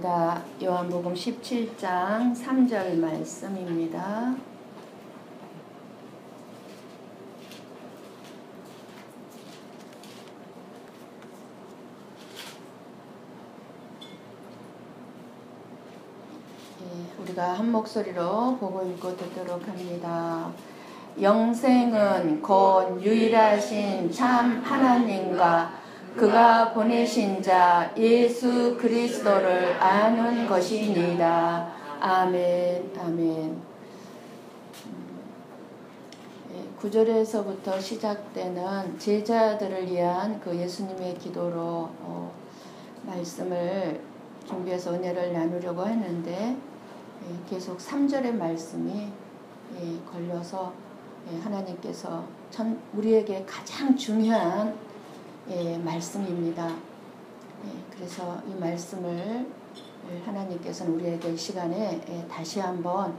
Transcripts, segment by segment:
읽겠습니다. 요한복음 17장 3절 말씀입니다. 우리가 한 목소리로 보고 읽고 듣도록 합니다. 영생은 곧 유일하신 참 하나님과 그가 보내신 자 예수 그리스도를 아는 것이니이다. 아멘. 아멘. 9절에서부터 시작되는 제자들을 위한 그 예수님의 기도로 말씀을 준비해서 은혜를 나누려고 했는데 계속 3절의 말씀이 걸려서 하나님께서 우리에게 가장 중요한 말씀입니다. 그래서 이 말씀을 하나님께서는 우리에게 이 시간에 다시 한번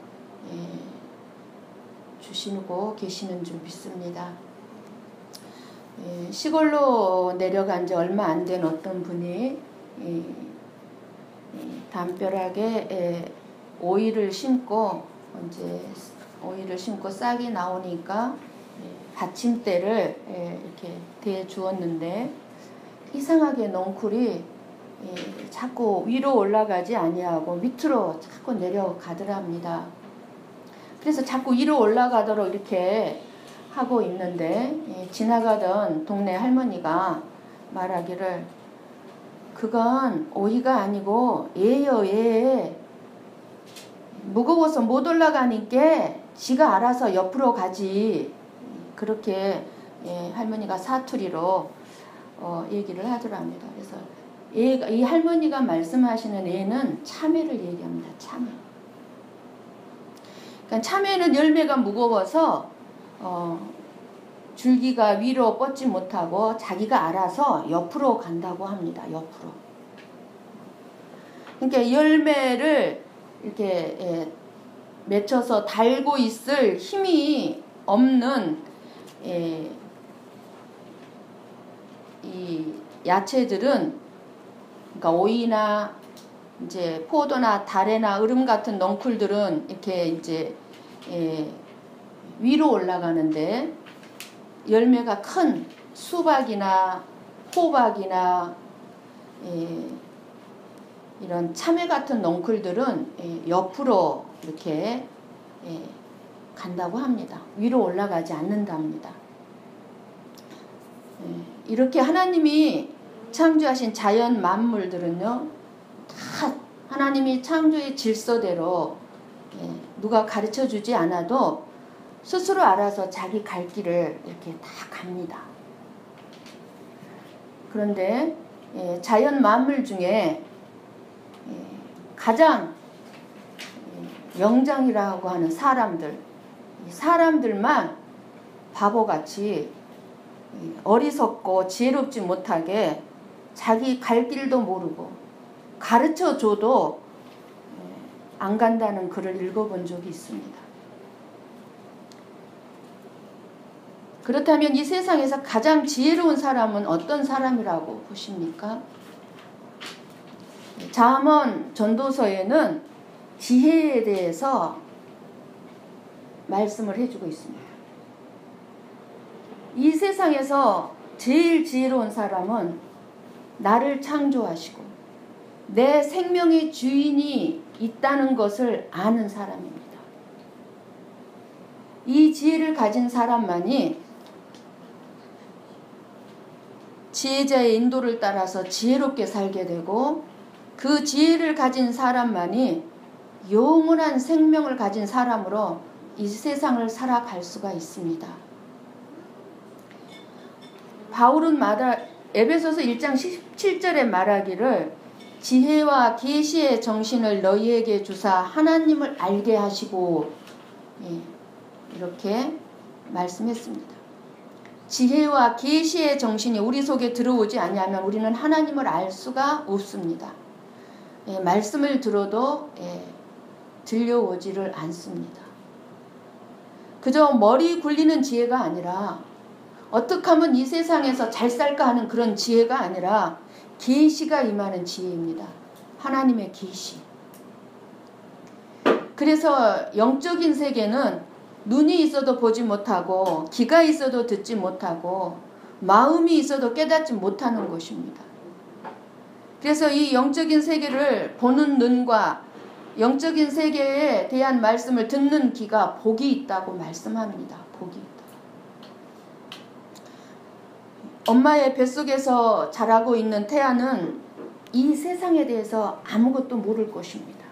주시고 계시는 줄 믿습니다. 시골로 내려간 지 얼마 안 된 어떤 분이 담벼락에 오이를 심고 싹이 나오니까 받침대를 이렇게 대 주었는데 이상하게 넝쿨이 자꾸 위로 올라가지 아니하고 밑으로 자꾸 내려가더랍니다. 그래서 자꾸 위로 올라가도록 이렇게 하고 있는데 지나가던 동네 할머니가 말하기를 그건 오이가 아니고 얘요 얘. 무거워서 못 올라가니까 지가 알아서 옆으로 가지. 그렇게 할머니가 사투리로 얘기를 하더랍니다. 그래서 이 할머니가 말씀하시는 애는 참외를 얘기합니다. 참외. 그러니까 참외는 열매가 무거워서 줄기가 위로 뻗지 못하고 자기가 알아서 옆으로 간다고 합니다. 옆으로. 그러니까 열매를 이렇게 맺혀서 달고 있을 힘이 없는 이 야채들은, 그러니까 오이나 이제 포도나 다래나 으름 같은 넝쿨들은 이렇게 이제 위로 올라가는데 열매가 큰 수박이나 호박이나 이런 참외 같은 넝쿨들은 옆으로 이렇게 간다고 합니다. 위로 올라가지 않는답니다. 이렇게 하나님이 창조하신 자연 만물들은요, 다 하나님이 창조의 질서대로 누가 가르쳐 주지 않아도 스스로 알아서 자기 갈 길을 이렇게 다 갑니다. 그런데 자연 만물 중에 가장 영장이라고 하는 사람들만 바보같이 어리석고 지혜롭지 못하게 자기 갈 길도 모르고 가르쳐줘도 안 간다는 글을 읽어본 적이 있습니다. 그렇다면 이 세상에서 가장 지혜로운 사람은 어떤 사람이라고 보십니까? 잠언 전도서에는 지혜에 대해서 말씀을 해주고 있습니다. 이 세상에서 제일 지혜로운 사람은 나를 창조하시고 내 생명의 주인이 있다는 것을 아는 사람입니다. 이 지혜를 가진 사람만이 지혜자의 인도를 따라서 지혜롭게 살게 되고, 그 지혜를 가진 사람만이 영원한 생명을 가진 사람으로 이 세상을 살아갈 수가 있습니다. 바울은 에베소서 1장 17절에 말하기를 지혜와 계시의 정신을 너희에게 주사 하나님을 알게 하시고, 이렇게 말씀했습니다. 지혜와 계시의 정신이 우리 속에 들어오지 않으면 우리는 하나님을 알 수가 없습니다. 말씀을 들어도 들려오지를 않습니다. 그저 머리 굴리는 지혜가 아니라 어떻게 하면 이 세상에서 잘 살까 하는 그런 지혜가 아니라 계시가 임하는 지혜입니다. 하나님의 계시. 그래서 영적인 세계는 눈이 있어도 보지 못하고 귀가 있어도 듣지 못하고 마음이 있어도 깨닫지 못하는 것입니다. 그래서 이 영적인 세계를 보는 눈과 영적인 세계에 대한 말씀을 듣는 귀가 복이 있다고 말씀합니다. 복이 있다. 엄마의 뱃속에서 자라고 있는 태아는 이 세상에 대해서 아무것도 모를 것입니다.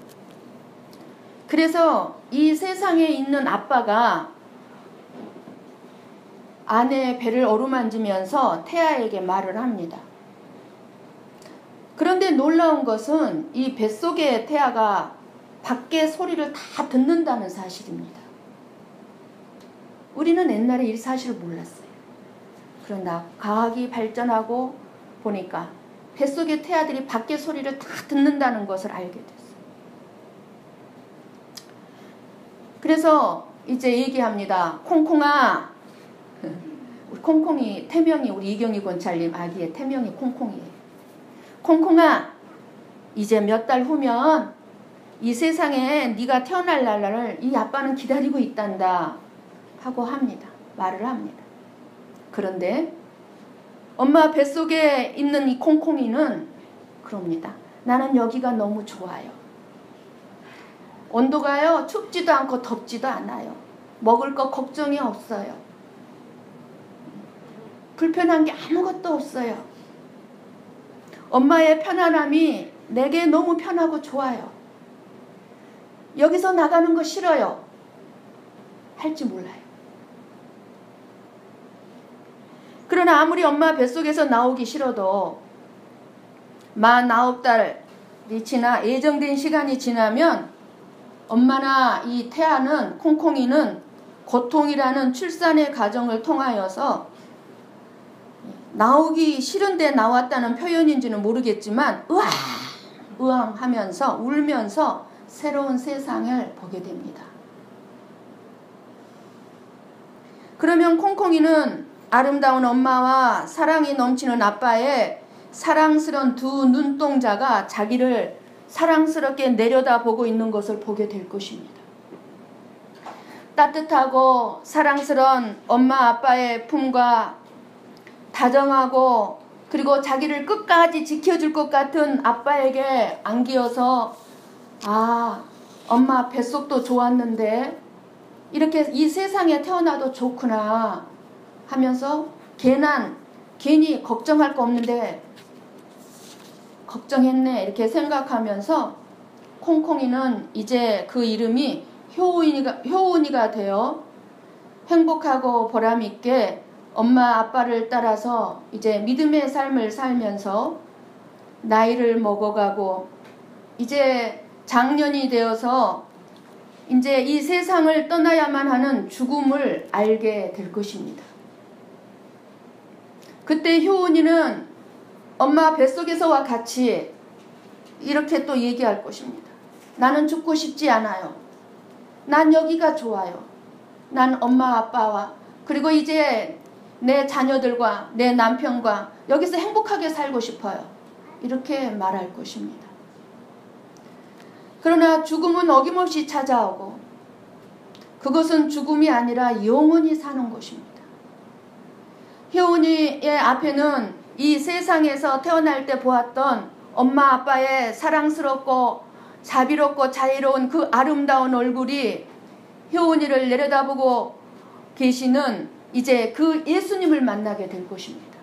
그래서 이 세상에 있는 아빠가 아내의 배를 어루만지면서 태아에게 말을 합니다. 그런데 놀라운 것은 이 뱃속의 태아가 밖의 소리를 다 듣는다는 사실입니다. 우리는 옛날에 이 사실을 몰랐어요. 그러나 과학이 발전하고 보니까 뱃속의 태아들이 밖의 소리를 다 듣는다는 것을 알게 됐어요. 그래서 이제 얘기합니다. 콩콩아, 우리 콩콩이 태명이 우리 이경희 권찰님 아기의 태명이 콩콩이에요. 콩콩아, 이제 몇 달 후면 이 세상에 네가 태어날 날을 이 아빠는 기다리고 있단다 하고 합니다. 말을 합니다. 그런데 엄마 뱃속에 있는 이 콩콩이는 그럽니다. 나는 여기가 너무 좋아요. 온도가요 춥지도 않고 덥지도 않아요. 먹을 거 걱정이 없어요. 불편한 게 아무것도 없어요. 엄마의 편안함이 내게 너무 편하고 좋아요. 여기서 나가는 거 싫어요. 할지 몰라요. 그러나 아무리 엄마 뱃속에서 나오기 싫어도 49달이 지나 예정된 시간이 지나면 엄마나 이 태아는 콩콩이는 고통이라는 출산의 과정을 통하여서 나오기 싫은데 나왔다는 표현인지는 모르겠지만 으앙 하면서 울면서 새로운 세상을 보게 됩니다. 그러면 콩콩이는 아름다운 엄마와 사랑이 넘치는 아빠의 사랑스러운 두 눈동자가 자기를 사랑스럽게 내려다보고 있는 것을 보게 될 것입니다. 따뜻하고 사랑스러운 엄마 아빠의 품과 다정하고 그리고 자기를 끝까지 지켜줄 것 같은 아빠에게 안기어서 엄마 뱃속도 좋았는데 이렇게 이 세상에 태어나도 좋구나 하면서 괜히 걱정할 거 없는데 걱정했네 이렇게 생각하면서 콩콩이는 이제 그 이름이 효은이가 되어 행복하고 보람있게 엄마 아빠를 따라서 이제 믿음의 삶을 살면서 나이를 먹어가고 이제 장년이 되어서 이제 이 세상을 떠나야만 하는 죽음을 알게 될 것입니다. 그때 효은이는 엄마 뱃속에서와 같이 이렇게 또 얘기할 것입니다. 나는 죽고 싶지 않아요. 난 여기가 좋아요. 난 엄마 아빠와 그리고 이제 내 자녀들과 내 남편과 여기서 행복하게 살고 싶어요. 이렇게 말할 것입니다. 그러나 죽음은 어김없이 찾아오고 그것은 죽음이 아니라 영원히 사는 것입니다. 효은이의 앞에는 이 세상에서 태어날 때 보았던 엄마 아빠의 사랑스럽고 자비롭고 자애로운 그 아름다운 얼굴이 효은이를 내려다보고 계시는 이제 그 예수님을 만나게 될 것입니다.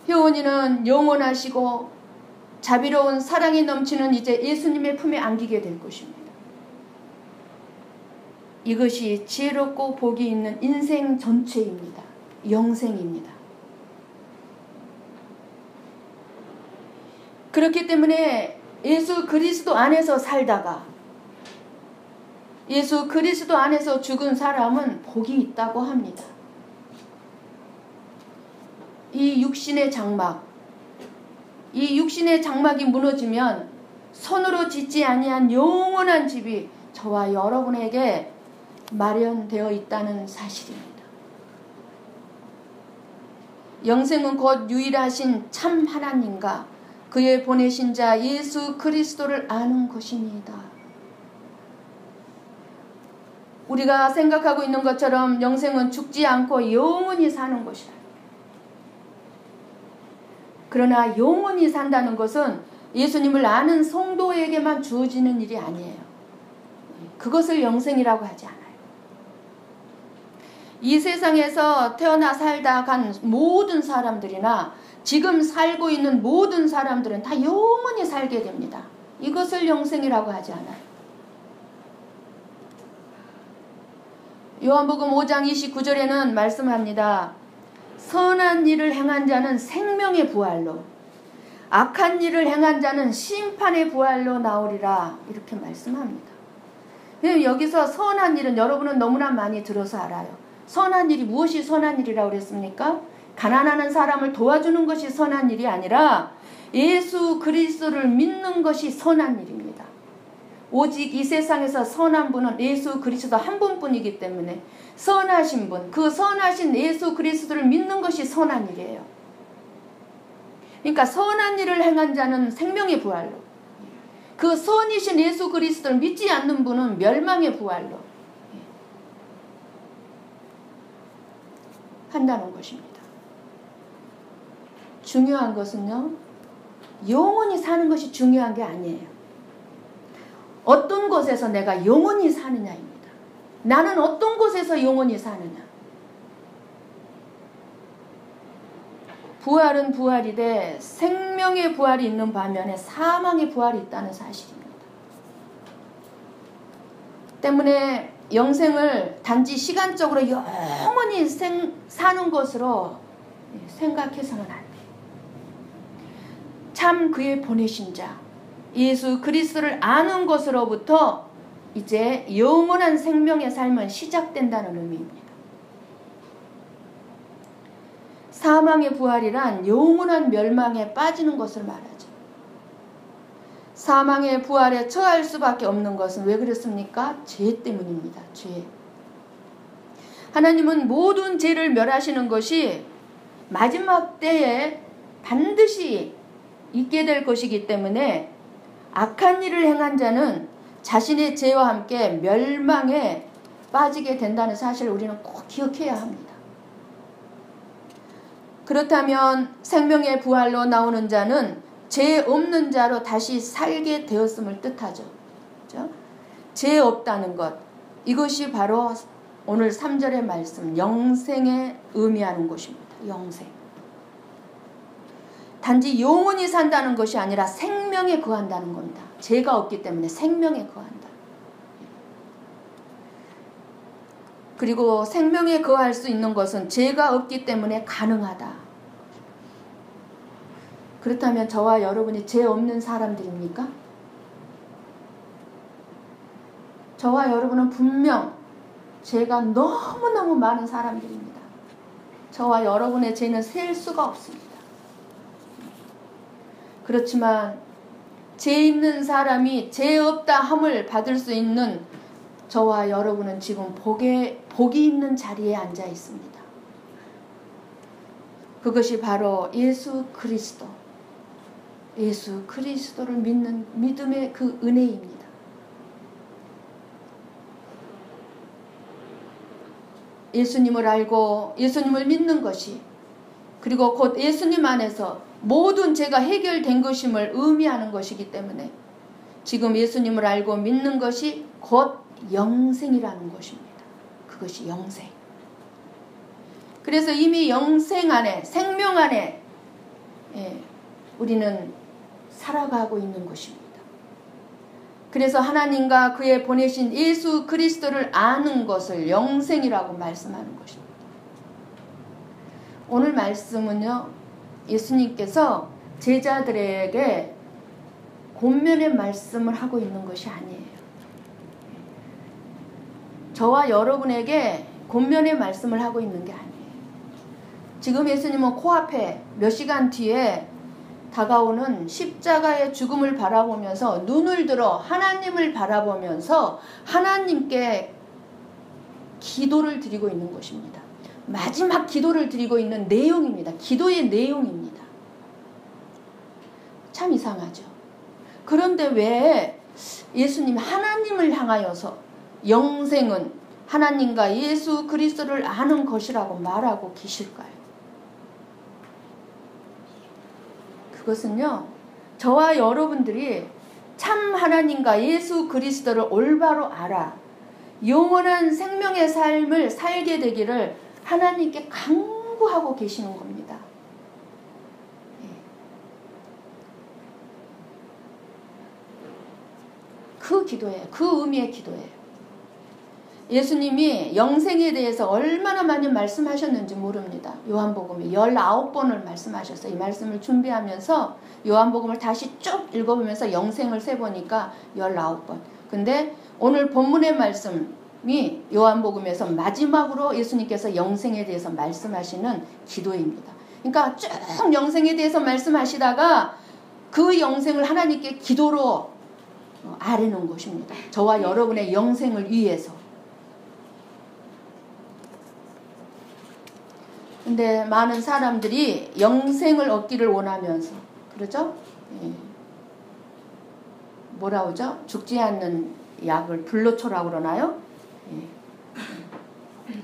효은이는 영원하시고 자비로운 사랑이 넘치는 이제 예수님의 품에 안기게 될 것입니다. 이것이 지혜롭고 복이 있는 인생 전체입니다. 영생입니다. 그렇기 때문에 예수 그리스도 안에서 살다가 예수 그리스도 안에서 죽은 사람은 복이 있다고 합니다. 이 육신의 장막, 이 육신의 장막이 무너지면 손으로 짓지 아니한 영원한 집이 저와 여러분에게 마련되어 있다는 사실입니다. 영생은 곧 유일하신 참 하나님과 그의 보내신 자 예수 그리스도를 아는 것입니다. 우리가 생각하고 있는 것처럼 영생은 죽지 않고 영원히 사는 것이라. 그러나 영원히 산다는 것은 예수님을 아는 성도에게만 주어지는 일이 아니에요. 그것을 영생이라고 하지 않아요. 이 세상에서 태어나 살다 간 모든 사람들이나 지금 살고 있는 모든 사람들은 다 영원히 살게 됩니다. 이것을 영생이라고 하지 않아요. 요한복음 5장 29절에는 말씀합니다. 선한 일을 행한 자는 생명의 부활로, 악한 일을 행한 자는 심판의 부활로 나오리라, 이렇게 말씀합니다. 여기서 선한 일은 여러분은 너무나 많이 들어서 알아요. 선한 일이 무엇이 선한 일이라고 그랬습니까? 가난한 사람을 도와주는 것이 선한 일이 아니라 예수 그리스도를 믿는 것이 선한 일입니다. 오직 이 세상에서 선한 분은 예수 그리스도 한 분뿐이기 때문에 선하신 분, 그 선하신 예수 그리스도를 믿는 것이 선한 일이에요. 그러니까 선한 일을 행한 자는 생명의 부활로, 그 선이신 예수 그리스도를 믿지 않는 분은 멸망의 부활로 한다는 것입니다. 중요한 것은요, 영원히 사는 것이 중요한 게 아니에요. 어떤 곳에서 내가 영원히 사느냐입니다. 나는 어떤 곳에서 영원히 사느냐. 부활은 부활이되 생명의 부활이 있는 반면에 사망의 부활이 있다는 사실입니다. 때문에 영생을 단지 시간적으로 영원히 사는 것으로 생각해서는 안 돼요. 참 그의 보내신 자 예수 그리스도를 아는 것으로부터 이제 영원한 생명의 삶은 시작된다는 의미입니다. 사망의 부활이란 영원한 멸망에 빠지는 것을 말하죠. 사망의 부활에 처할 수밖에 없는 것은 왜 그렇습니까? 죄 때문입니다. 죄. 하나님은 모든 죄를 멸하시는 것이 마지막 때에 반드시 있게 될 것이기 때문에 악한 일을 행한 자는 자신의 죄와 함께 멸망에 빠지게 된다는 사실을 우리는 꼭 기억해야 합니다. 그렇다면 생명의 부활로 나오는 자는 죄 없는 자로 다시 살게 되었음을 뜻하죠. 그렇죠? 죄 없다는 것, 이것이 바로 오늘 3절의 말씀 영생에 의미하는 것입니다. 영생. 단지 영원히 산다는 것이 아니라 생명에 거한다는 겁니다. 죄가 없기 때문에 생명에 거한다. 그리고 생명에 거할 수 있는 것은 죄가 없기 때문에 가능하다. 그렇다면 저와 여러분이 죄 없는 사람들입니까? 저와 여러분은 분명 죄가 너무너무 많은 사람들입니다. 저와 여러분의 죄는 셀 수가 없습니다. 그렇지만 죄 있는 사람이 죄 없다 함을 받을 수 있는 저와 여러분은 지금 복이 있는 자리에 앉아 있습니다. 그것이 바로 예수 그리스도, 예수 그리스도를 믿는 믿음의 그 은혜입니다. 예수님을 알고 예수님을 믿는 것이, 그리고 곧 예수님 안에서 모든 죄가 해결된 것임을 의미하는 것이기 때문에 지금 예수님을 알고 믿는 것이 곧 영생이라는 것입니다. 그것이 영생. 그래서 이미 영생 안에, 생명 안에 우리는 살아가고 있는 것입니다. 그래서 하나님과 그의 보내신 예수 그리스도를 아는 것을 영생이라고 말씀하는 것입니다. 오늘 말씀은요, 예수님께서 제자들에게 권면의 말씀을 하고 있는 것이 아니에요. 저와 여러분에게 권면의 말씀을 하고 있는 게 아니에요. 지금 예수님은 코앞에 몇 시간 뒤에 다가오는 십자가의 죽음을 바라보면서 눈을 들어 하나님을 바라보면서 하나님께 기도를 드리고 있는 것입니다. 마지막 기도를 드리고 있는 내용입니다. 기도의 내용입니다. 참 이상하죠. 그런데 왜 예수님 하나님을 향하여서 영생은 하나님과 예수 그리스도를 아는 것이라고 말하고 계실까요? 그것은요, 저와 여러분들이 참 하나님과 예수 그리스도를 올바로 알아 영원한 생명의 삶을 살게 되기를 하나님께 간구하고 계시는 겁니다. 그 기도예요. 그 의미의 기도예요. 예수님이 영생에 대해서 얼마나 많이 말씀하셨는지 모릅니다. 요한복음에 19번을 말씀하셨어요. 이 말씀을 준비하면서 요한복음을 다시 쭉 읽어보면서 영생을 세보니까 19번. 근데 오늘 본문의 말씀이 요한복음에서 마지막으로 예수님께서 영생에 대해서 말씀하시는 기도입니다. 그러니까 쭉 영생에 대해서 말씀하시다가 그 영생을 하나님께 기도로 아뢰는 것입니다. 저와 여러분의 영생을 위해서. 근데 많은 사람들이 영생을 얻기를 원하면서, 그렇죠? 예. 뭐라 그러죠? 죽지 않는 약을 불로초라고 그러나요? 예.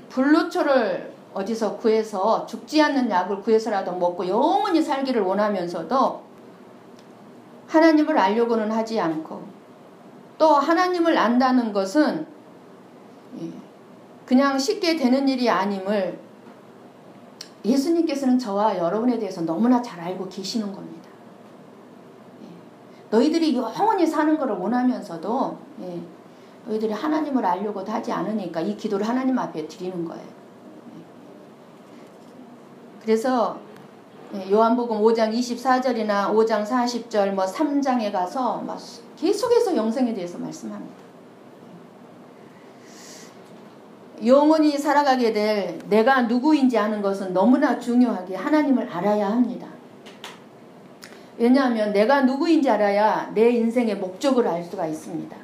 불로초를 어디서 구해서 죽지 않는 약을 구해서라도 먹고 영원히 살기를 원하면서도 하나님을 알려고는 하지 않고, 또 하나님을 안다는 것은 그냥 쉽게 되는 일이 아님을 예수님께서는 저와 여러분에 대해서 너무나 잘 알고 계시는 겁니다. 너희들이 영원히 사는 것을 원하면서도 너희들이 하나님을 알려고도 하지 않으니까 이 기도를 하나님 앞에 드리는 거예요. 그래서 요한복음 5장 24절이나 5장 40절 3장에 가서 막 계속해서 영생에 대해서 말씀합니다. 영원히 살아가게 될 내가 누구인지 아는 것은 너무나 중요하게 하나님을 알아야 합니다. 왜냐하면 내가 누구인지 알아야 내 인생의 목적을 알 수가 있습니다.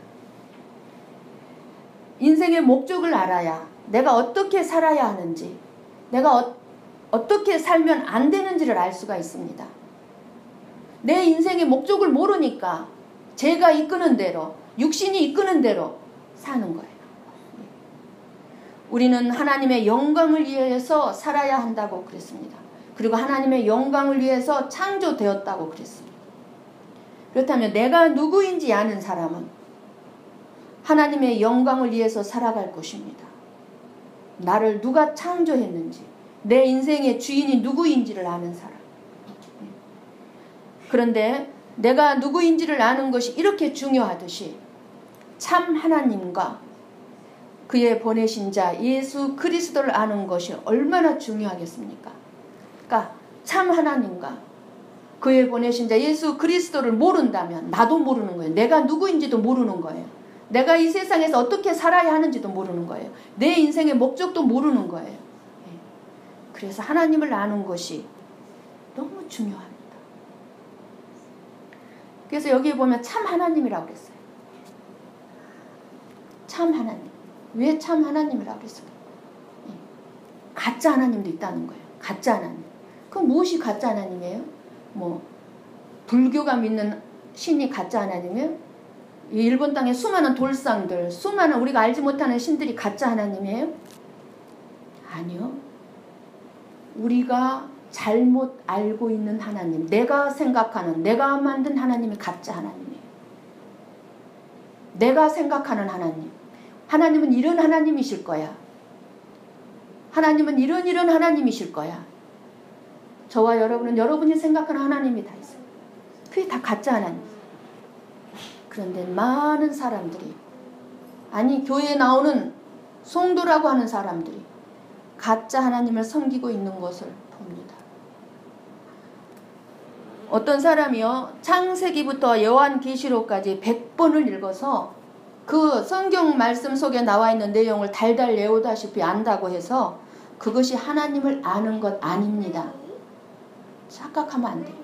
인생의 목적을 알아야 내가 어떻게 살아야 하는지, 내가 어떻게 살면 안 되는지를 알 수가 있습니다. 내 인생의 목적을 모르니까 제가 이끄는 대로, 육신이 이끄는 대로 사는 거예요. 우리는 하나님의 영광을 위해서 살아야 한다고 그랬습니다. 그리고 하나님의 영광을 위해서 창조되었다고 그랬습니다. 그렇다면 내가 누구인지 아는 사람은 하나님의 영광을 위해서 살아갈 것입니다. 나를 누가 창조했는지, 내 인생의 주인이 누구인지를 아는 사람. 그런데 내가 누구인지를 아는 것이 이렇게 중요하듯이 참 하나님과 그의 보내신 자 예수 그리스도를 아는 것이 얼마나 중요하겠습니까? 그러니까 참 하나님과 그의 보내신 자 예수 그리스도를 모른다면 나도 모르는 거예요. 내가 누구인지도 모르는 거예요. 내가 이 세상에서 어떻게 살아야 하는지도 모르는 거예요. 내 인생의 목적도 모르는 거예요. 그래서 하나님을 아는 것이 너무 중요합니다. 그래서 여기에 보면 참 하나님이라고 그랬어요. 참 하나님. 왜 참 하나님이라고 그랬어요? 가짜 하나님도 있다는 거예요. 가짜 하나님. 그럼 무엇이 가짜 하나님이에요? 불교가 믿는 신이 가짜 하나님이에요? 일본 땅에 수많은 돌상들, 수많은 우리가 알지 못하는 신들이 가짜 하나님이에요? 아니요. 우리가 잘못 알고 있는 하나님, 내가 생각하는, 내가 만든 하나님이 가짜 하나님이에요. 내가 생각하는 하나님. 하나님은 이런 하나님이실 거야. 하나님은 이런 하나님이실 거야. 저와 여러분은 여러분이 생각하는 하나님이 다 있어요. 그게 다 가짜 하나님. 그런데 많은 사람들이, 아니 교회에 나오는 성도라고 하는 사람들이 가짜 하나님을 섬기고 있는 것을 봅니다. 어떤 사람이요, 창세기부터 요한계시록까지 100번을 읽어서 그 성경 말씀 속에 나와 있는 내용을 달달 외우다시피 안다고 해서 그것이 하나님을 아는 것 아닙니다. 착각하면 안 돼요.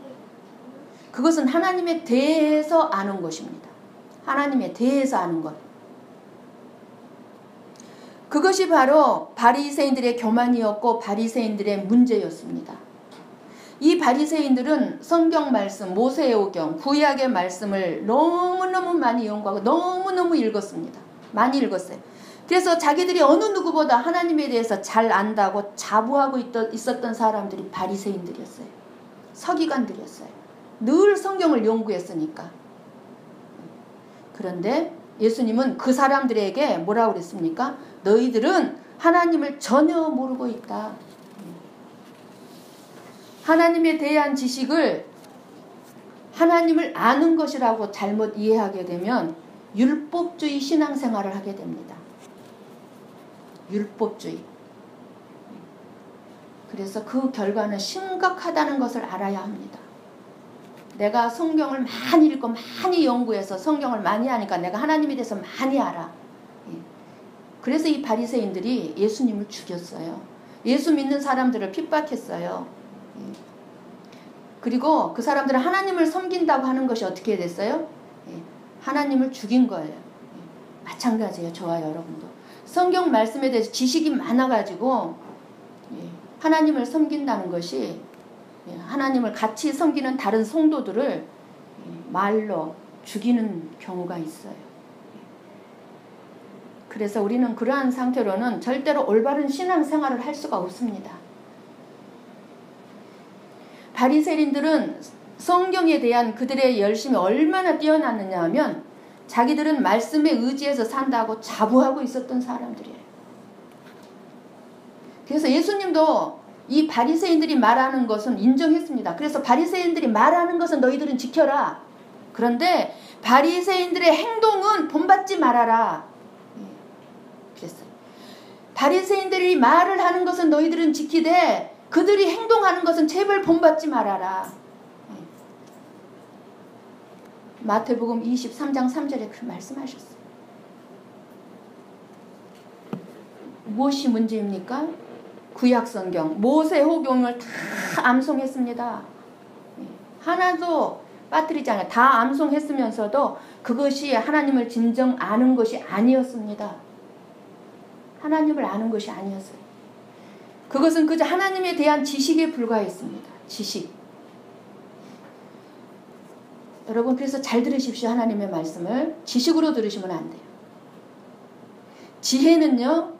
그것은 하나님에 대해서 아는 것입니다. 하나님에 대해서 아는 것. 그것이 바로 바리새인들의 교만이었고 바리새인들의 문제였습니다. 이 바리새인들은 성경 말씀, 모세오경, 구약의 말씀을 너무너무 많이 연구하고 너무너무 읽었습니다. 많이 읽었어요. 그래서 자기들이 어느 누구보다 하나님에 대해서 잘 안다고 자부하고 있었던 사람들이 바리새인들이었어요. 서기관들이었어요. 늘 성경을 연구했으니까. 그런데 예수님은 그 사람들에게 뭐라고 그랬습니까? 너희들은 하나님을 전혀 모르고 있다. 하나님에 대한 지식을 하나님을 아는 것이라고 잘못 이해하게 되면 율법주의 신앙생활을 하게 됩니다. 율법주의. 그래서 그 결과는 심각하다는 것을 알아야 합니다. 내가 성경을 많이 읽고 많이 연구해서 성경을 많이 하니까 내가 하나님에 대해서 많이 알아. 그래서 이 바리새인들이 예수님을 죽였어요. 예수 믿는 사람들을 핍박했어요. 그리고 그 사람들은 하나님을 섬긴다고 하는 것이 어떻게 됐어요? 하나님을 죽인 거예요. 마찬가지예요. 저와 여러분도. 성경 말씀에 대해서 지식이 많아가지고 하나님을 섬긴다는 것이 하나님을 같이 섬기는 다른 성도들을 말로 죽이는 경우가 있어요. 그래서 우리는 그러한 상태로는 절대로 올바른 신앙생활을 할 수가 없습니다. 바리새인들은 성경에 대한 그들의 열심이 얼마나 뛰어났느냐 하면 자기들은 말씀에 의지해서 산다고 자부하고 있었던 사람들이에요. 그래서 예수님도 이 바리새인들이 말하는 것은 인정했습니다. 그래서 바리새인들이 말하는 것은 너희들은 지켜라. 그런데 바리새인들의 행동은 본받지 말아라. 그랬어요. 바리새인들이 말을 하는 것은 너희들은 지키되 그들이 행동하는 것은 제발 본받지 말아라. 마태복음 23장 3절에 그 말씀하셨어요. 무엇이 문제입니까? 구약성경, 모세오경을 다 암송했습니다. 하나도 빠뜨리지 않아요. 다 암송했으면서도 그것이 하나님을 진정 아는 것이 아니었습니다. 하나님을 아는 것이 아니었어요. 그것은 그저 하나님에 대한 지식에 불과했습니다. 지식. 여러분 그래서 잘 들으십시오. 하나님의 말씀을. 지식으로 들으시면 안 돼요. 지혜는요.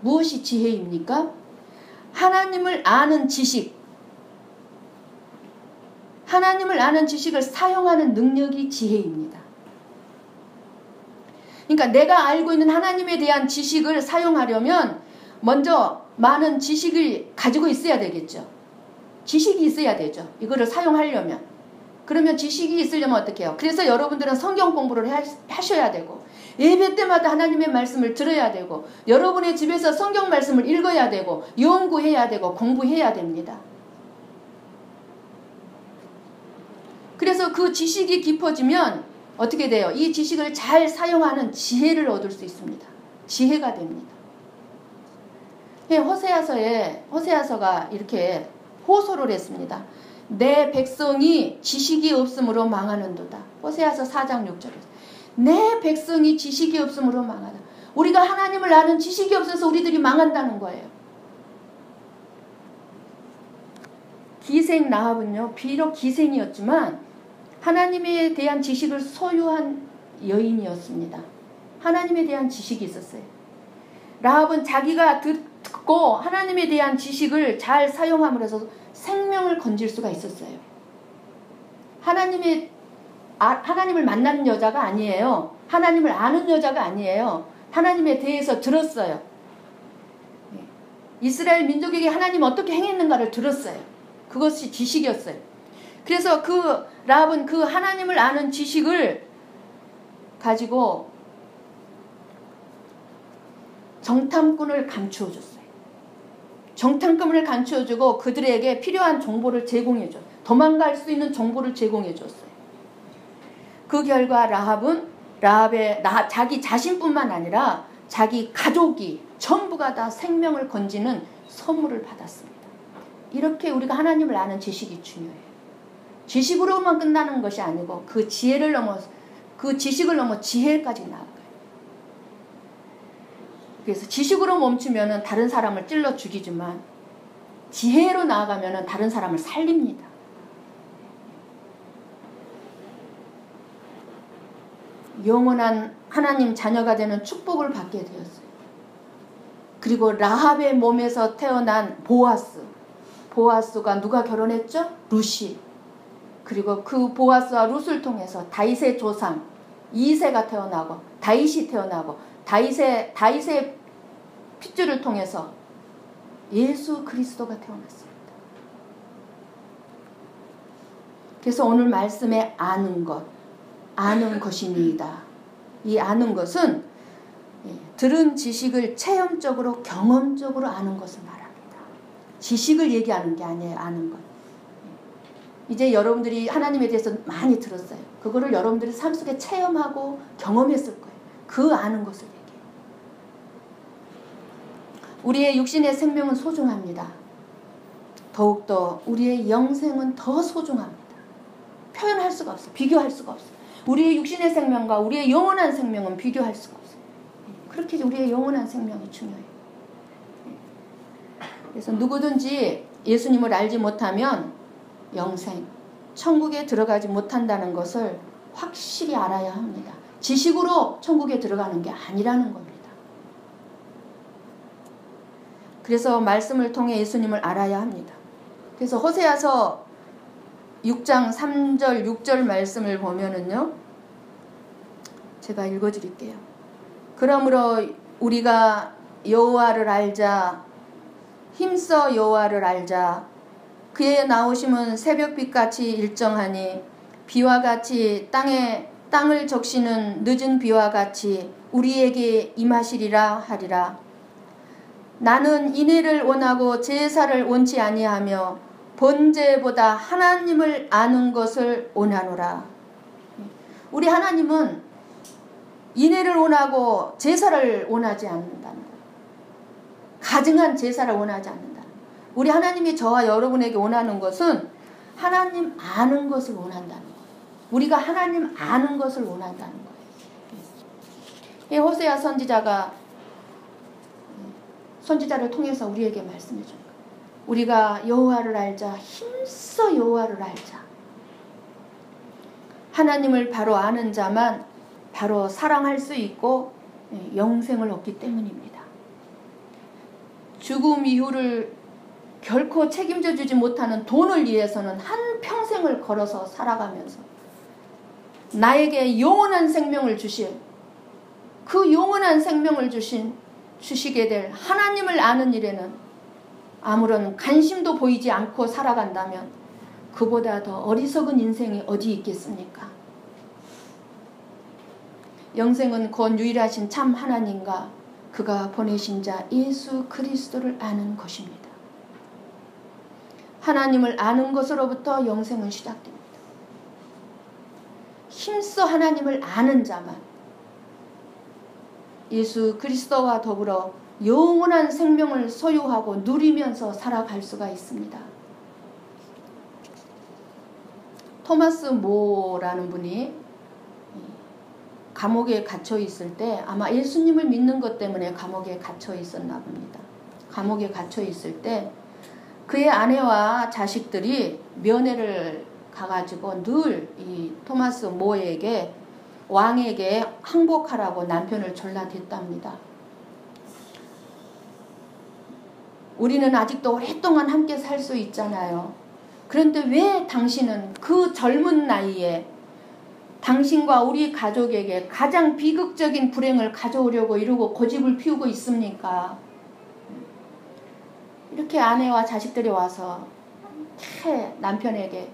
무엇이 지혜입니까? 하나님을 아는 지식. 하나님을 아는 지식을 사용하는 능력이 지혜입니다. 그러니까 내가 알고 있는 하나님에 대한 지식을 사용하려면 먼저 많은 지식을 가지고 있어야 되겠죠. 지식이 있어야 되죠. 이거를 사용하려면. 그러면 지식이 있으려면 어떻게 해요? 그래서 여러분들은 성경 공부를 하셔야 되고 예배 때마다 하나님의 말씀을 들어야 되고 여러분의 집에서 성경 말씀을 읽어야 되고 연구해야 되고 공부해야 됩니다. 그래서 그 지식이 깊어지면 어떻게 돼요? 이 지식을 잘 사용하는 지혜를 얻을 수 있습니다. 지혜가 됩니다. 호세아서가 이렇게 호소를 했습니다. 내 백성이 지식이 없으므로 망하는도다. 호세아서 4장 6절에 내 백성이 지식이 없으므로 망하다. 우리가 하나님을 아는 지식이 없어서 우리들이 망한다는 거예요. 기생 라합은요. 비록 기생이었지만 하나님에 대한 지식을 소유한 여인이었습니다. 하나님에 대한 지식이 있었어요. 라합은 자기가 듣고 하나님에 대한 지식을 잘 사용함으로써 생명을 건질 수가 있었어요. 하나님을 만나는 여자가 아니에요. 하나님을 아는 여자가 아니에요. 하나님에 대해서 들었어요. 이스라엘 민족에게 하나님 어떻게 행했는가를 들었어요. 그것이 지식이었어요. 그래서 그 라합은 그 하나님을 아는 지식을 가지고 정탐꾼을 감추어줬어요. 정탐꾼을 감추어주고 그들에게 필요한 정보를 제공해줘. 도망갈 수 있는 정보를 제공해줬어요. 그 결과 라합은 자기 자신뿐만 아니라 자기 가족이 전부가 다 생명을 건지는 선물을 받았습니다. 이렇게 우리가 하나님을 아는 지식이 중요해요. 지식으로만 끝나는 것이 아니고 그 지식을 넘어 지혜까지 나아가요. 그래서 지식으로 멈추면 다른 사람을 찔러 죽이지만 지혜로 나아가면 다른 사람을 살립니다. 영원한 하나님 자녀가 되는 축복을 받게 되었어요. 그리고 라합의 몸에서 태어난 보아스가 누가 결혼했죠? 룻이. 그리고 그 보아스와 룻을 통해서 다윗의 조상 이새가 태어나고 다윗이 태어나고 다윗의 핏줄을 통해서 예수 그리스도가 태어났습니다. 그래서 오늘 말씀에 아는 것이니이다. 이 아는 것은 들은 지식을 체험적으로 경험적으로 아는 것을 말합니다. 지식을 얘기하는 게 아니에요. 아는 것. 이제 여러분들이 하나님에 대해서 많이 들었어요. 그거를 여러분들이 삶 속에 체험하고 경험했을 거예요. 그 아는 것을 얘기해요. 우리의 육신의 생명은 소중합니다. 더욱더 우리의 영생은 더 소중합니다. 표현할 수가 없어요. 비교할 수가 없어요. 우리의 육신의 생명과 우리의 영원한 생명은 비교할 수가 없어요. 그렇게 우리의 영원한 생명이 중요해요. 그래서 누구든지 예수님을 알지 못하면 영생, 천국에 들어가지 못한다는 것을 확실히 알아야 합니다. 지식으로 천국에 들어가는 게 아니라는 겁니다. 그래서 말씀을 통해 예수님을 알아야 합니다. 그래서 호세아서 6장 3절 6절 말씀을 보면은요. 제가 읽어드릴게요. 그러므로 우리가 여호와를 알자. 힘써 여호와를 알자. 그의 나오심은 새벽빛같이 일정하니 비와 같이 땅을 적시는 늦은 비와 같이 우리에게 임하시리라 하리라. 나는 인애를 원하고 제사를 원치 아니하며 번제보다 하나님을 아는 것을 원하노라. 우리 하나님은 인애를 원하고 제사를 원하지 않는다는 거예요. 가증한 제사를 원하지 않는다는 거예요. 우리 하나님이 저와 여러분에게 원하는 것은 하나님 아는 것을 원한다는 거예요. 우리가 하나님 아는 것을 원한다는 거예요. 호세아 선지자를 통해서 우리에게 말씀해 준 거예요. 우리가 여호와를 알자. 힘써 여호와를 알자. 하나님을 바로 아는 자만 바로 사랑할 수 있고 영생을 얻기 때문입니다. 죽음 이후를 결코 책임져 주지 못하는 돈을 위해서는 한평생을 걸어서 살아가면서 나에게 영원한 생명을 주신 그 영원한 생명을 주시게 될 하나님을 아는 일에는 아무런 관심도 보이지 않고 살아간다면 그보다 더 어리석은 인생이 어디 있겠습니까? 영생은 곧 유일하신 참 하나님과 그가 보내신 자 예수 그리스도를 아는 것입니다. 하나님을 아는 것으로부터 영생은 시작됩니다. 힘써 하나님을 아는 자만 예수 그리스도와 더불어 영원한 생명을 소유하고 누리면서 살아갈 수가 있습니다. 토마스 모라는 분이 감옥에 갇혀 있을 때 아마 예수님을 믿는 것 때문에 감옥에 갇혀 있었나 봅니다. 감옥에 갇혀 있을 때 그의 아내와 자식들이 면회를 가가지고 늘 이 토마스 모에게 왕에게 항복하라고 남편을 졸라댔답니다. 우리는 아직도 오랫동안 함께 살 수 있잖아요. 그런데 왜 당신은 그 젊은 나이에 당신과 우리 가족에게 가장 비극적인 불행을 가져오려고 이러고 고집을 피우고 있습니까? 이렇게 아내와 자식들이 와서 남편에게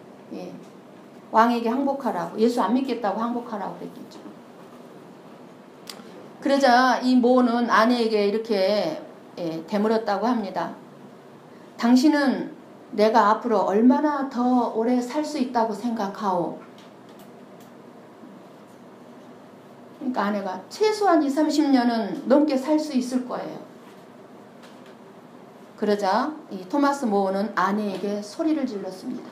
왕에게 항복하라고, 예수 안 믿겠다고 항복하라고 그랬겠죠. 그러자 이 모는 아내에게 이렇게 되물었다고 합니다. 당신은 내가 앞으로 얼마나 더 오래 살 수 있다고 생각하오? 그러니까 아내가 최소한 20, 30년은 넘게 살 수 있을 거예요. 그러자 이 토마스 모어는 아내에게 소리를 질렀습니다.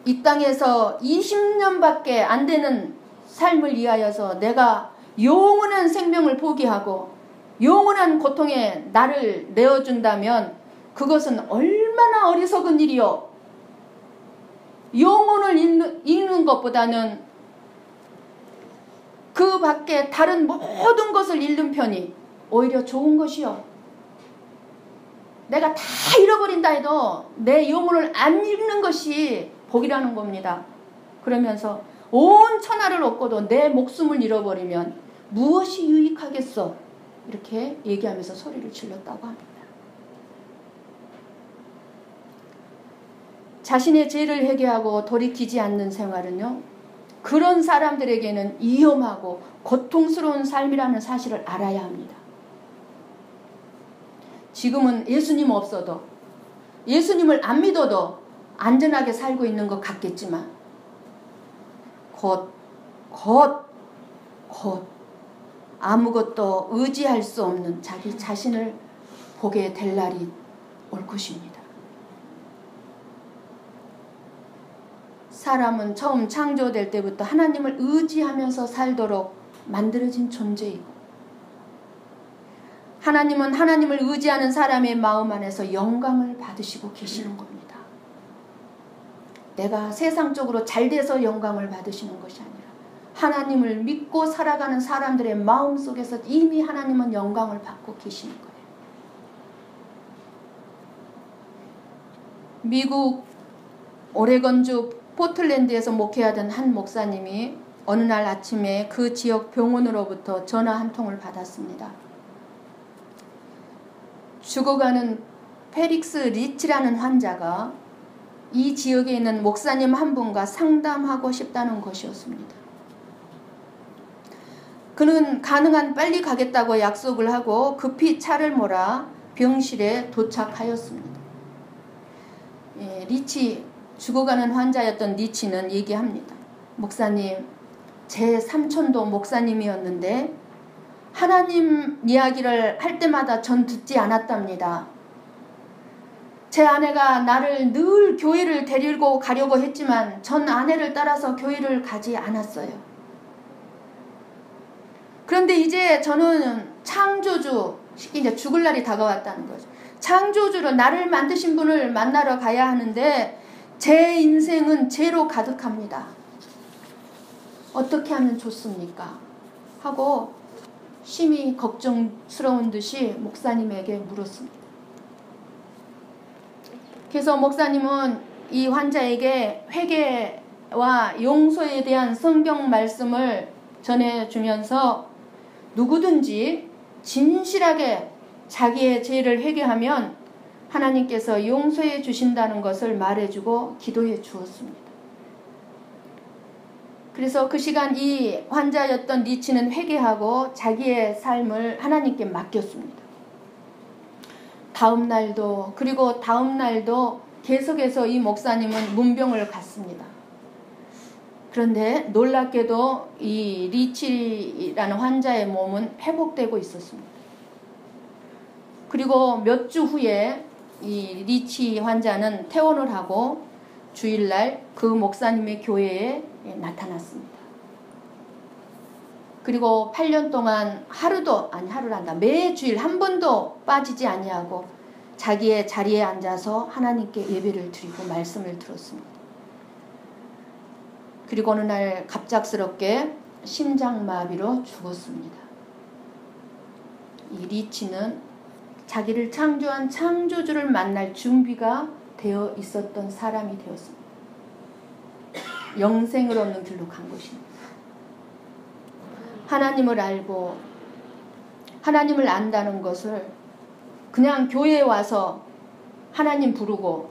이 땅에서 20년밖에 안 되는 삶을 위하여서 내가 영원한 생명을 포기하고 영원한 고통에 나를 내어준다면 그것은 얼마나 어리석은 일이요. 영혼을 읽는 것보다는 그 밖에 다른 모든 것을 읽는 편이 오히려 좋은 것이요. 내가 다 잃어버린다 해도 내 영혼을 안 읽는 것이 복이라는 겁니다. 그러면서 온 천하를 얻고도 내 목숨을 잃어버리면 무엇이 유익하겠어? 이렇게 얘기하면서 소리를 질렀다고 합니다. 자신의 죄를 회개하고 돌이키지 않는 생활은요, 그런 사람들에게는 위험하고 고통스러운 삶이라는 사실을 알아야 합니다. 지금은 예수님 없어도, 예수님을 안 믿어도 안전하게 살고 있는 것 같겠지만 곧 아무것도 의지할 수 없는 자기 자신을 보게 될 날이 올 것입니다. 사람은 처음 창조될 때부터 하나님을 의지하면서 살도록 만들어진 존재이고, 하나님은 하나님을 의지하는 사람의 마음 안에서 영광을 받으시고 계시는 겁니다. 내가 세상적으로 잘 돼서 영광을 받으시는 것이 아니라 하나님을 믿고 살아가는 사람들의 마음 속에서 이미 하나님은 영광을 받고 계시는 거예요. 미국 오레건주 포틀랜드에서 목회하던 한 목사님이 어느 날 아침에 그 지역 병원으로부터 전화 한 통을 받았습니다. 죽어가는 페릭스 리치라는 환자가 이 지역에 있는 목사님 한 분과 상담하고 싶다는 것이었습니다. 그는 가능한 빨리 가겠다고 약속을 하고 급히 차를 몰아 병실에 도착하였습니다. 죽어가는 환자였던 리치는 얘기합니다. 목사님, 제 삼촌도 목사님이었는데 하나님 이야기를 할 때마다 전 듣지 않았답니다. 제 아내가 나를 늘 교회를 데리고 가려고 했지만 전 아내를 따라서 교회를 가지 않았어요. 그런데 이제 저는 창조주, 이제 죽을 날이 다가왔다는 거죠. 창조주로 나를 만드신 분을 만나러 가야 하는데 제 인생은 죄로 가득합니다. 어떻게 하면 좋습니까? 하고 심히 걱정스러운 듯이 목사님에게 물었습니다. 그래서 목사님은 이 환자에게 회개와 용서에 대한 성경 말씀을 전해주면서 누구든지 진실하게 자기의 죄를 회개하면 하나님께서 용서해 주신다는 것을 말해주고 기도해 주었습니다. 그래서 그 시간 이 환자였던 리치는 회개하고 자기의 삶을 하나님께 맡겼습니다. 다음 날도 그리고 다음 날도 계속해서 이 목사님은 문병을 갔습니다. 그런데 놀랍게도 이 리치라는 환자의 몸은 회복되고 있었습니다. 그리고 몇 주 후에 이 리치 환자는 퇴원을 하고 주일날 그 목사님의 교회에 나타났습니다. 그리고 8년 동안 매주일 한 번도 빠지지 아니하고 자기의 자리에 앉아서 하나님께 예배를 드리고 말씀을 들었습니다. 그리고 어느 날 갑작스럽게 심장마비로 죽었습니다. 이 리치는 자기를 창조한 창조주를 만날 준비가 되어 있었던 사람이 되었습니다. 영생을 얻는 길로 간 것입니다. 하나님을 알고 하나님을 안다는 것을 그냥 교회에 와서 하나님 부르고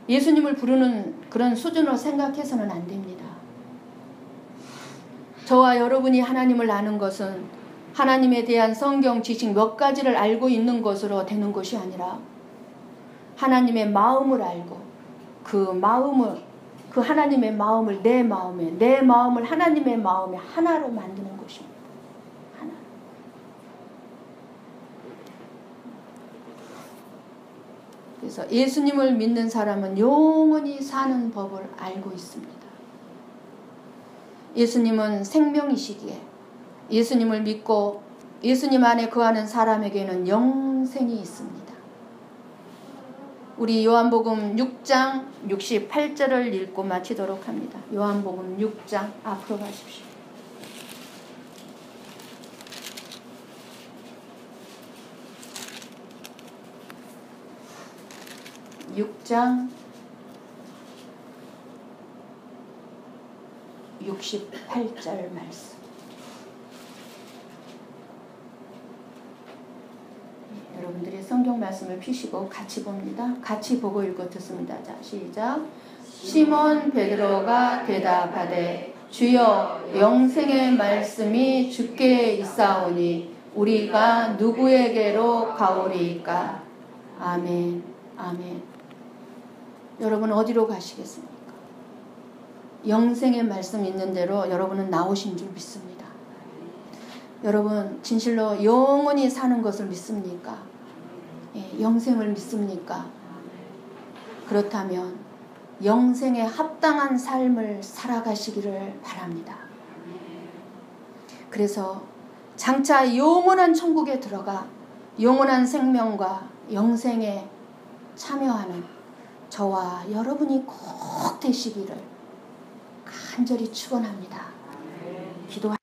예수님을 부르는 그런 수준으로 생각해서는 안 됩니다. 저와 여러분이 하나님을 아는 것은 하나님에 대한 성경 지식 몇 가지를 알고 있는 것으로 되는 것이 아니라 하나님의 마음을 알고 그 하나님의 마음을 내 마음을 하나님의 마음에 하나로 만드는 것입니다. 하나. 그래서 예수님을 믿는 사람은 영원히 사는 법을 알고 있습니다. 예수님은 생명이시기에 예수님을 믿고 예수님 안에 거하는 사람에게는 영생이 있습니다. 우리 요한복음 6장 68절을 읽고 마치도록 합니다. 요한복음 6장 앞으로 가십시오. (6장) 68절 말씀. 여러분들이 성경 말씀을 펴시고 같이 봅니다. 같이 보고 읽어 듣습니다. 자, 시작. 시몬 베드로가 대답하되 주여 영생의 말씀이 주께 있사오니 우리가 누구에게로 가오리이까. 아멘. 아멘. 여러분 어디로 가시겠습니까? 영생의 말씀 있는 대로 여러분은 나오신 줄 믿습니다. 여러분 진실로 영원히 사는 것을 믿습니까? 예, 영생을 믿습니까? 그렇다면 영생에 합당한 삶을 살아가시기를 바랍니다. 그래서 장차 영원한 천국에 들어가 영원한 생명과 영생에 참여하는 저와 여러분이 꼭 되시기를 간절히 축원합니다. 기도하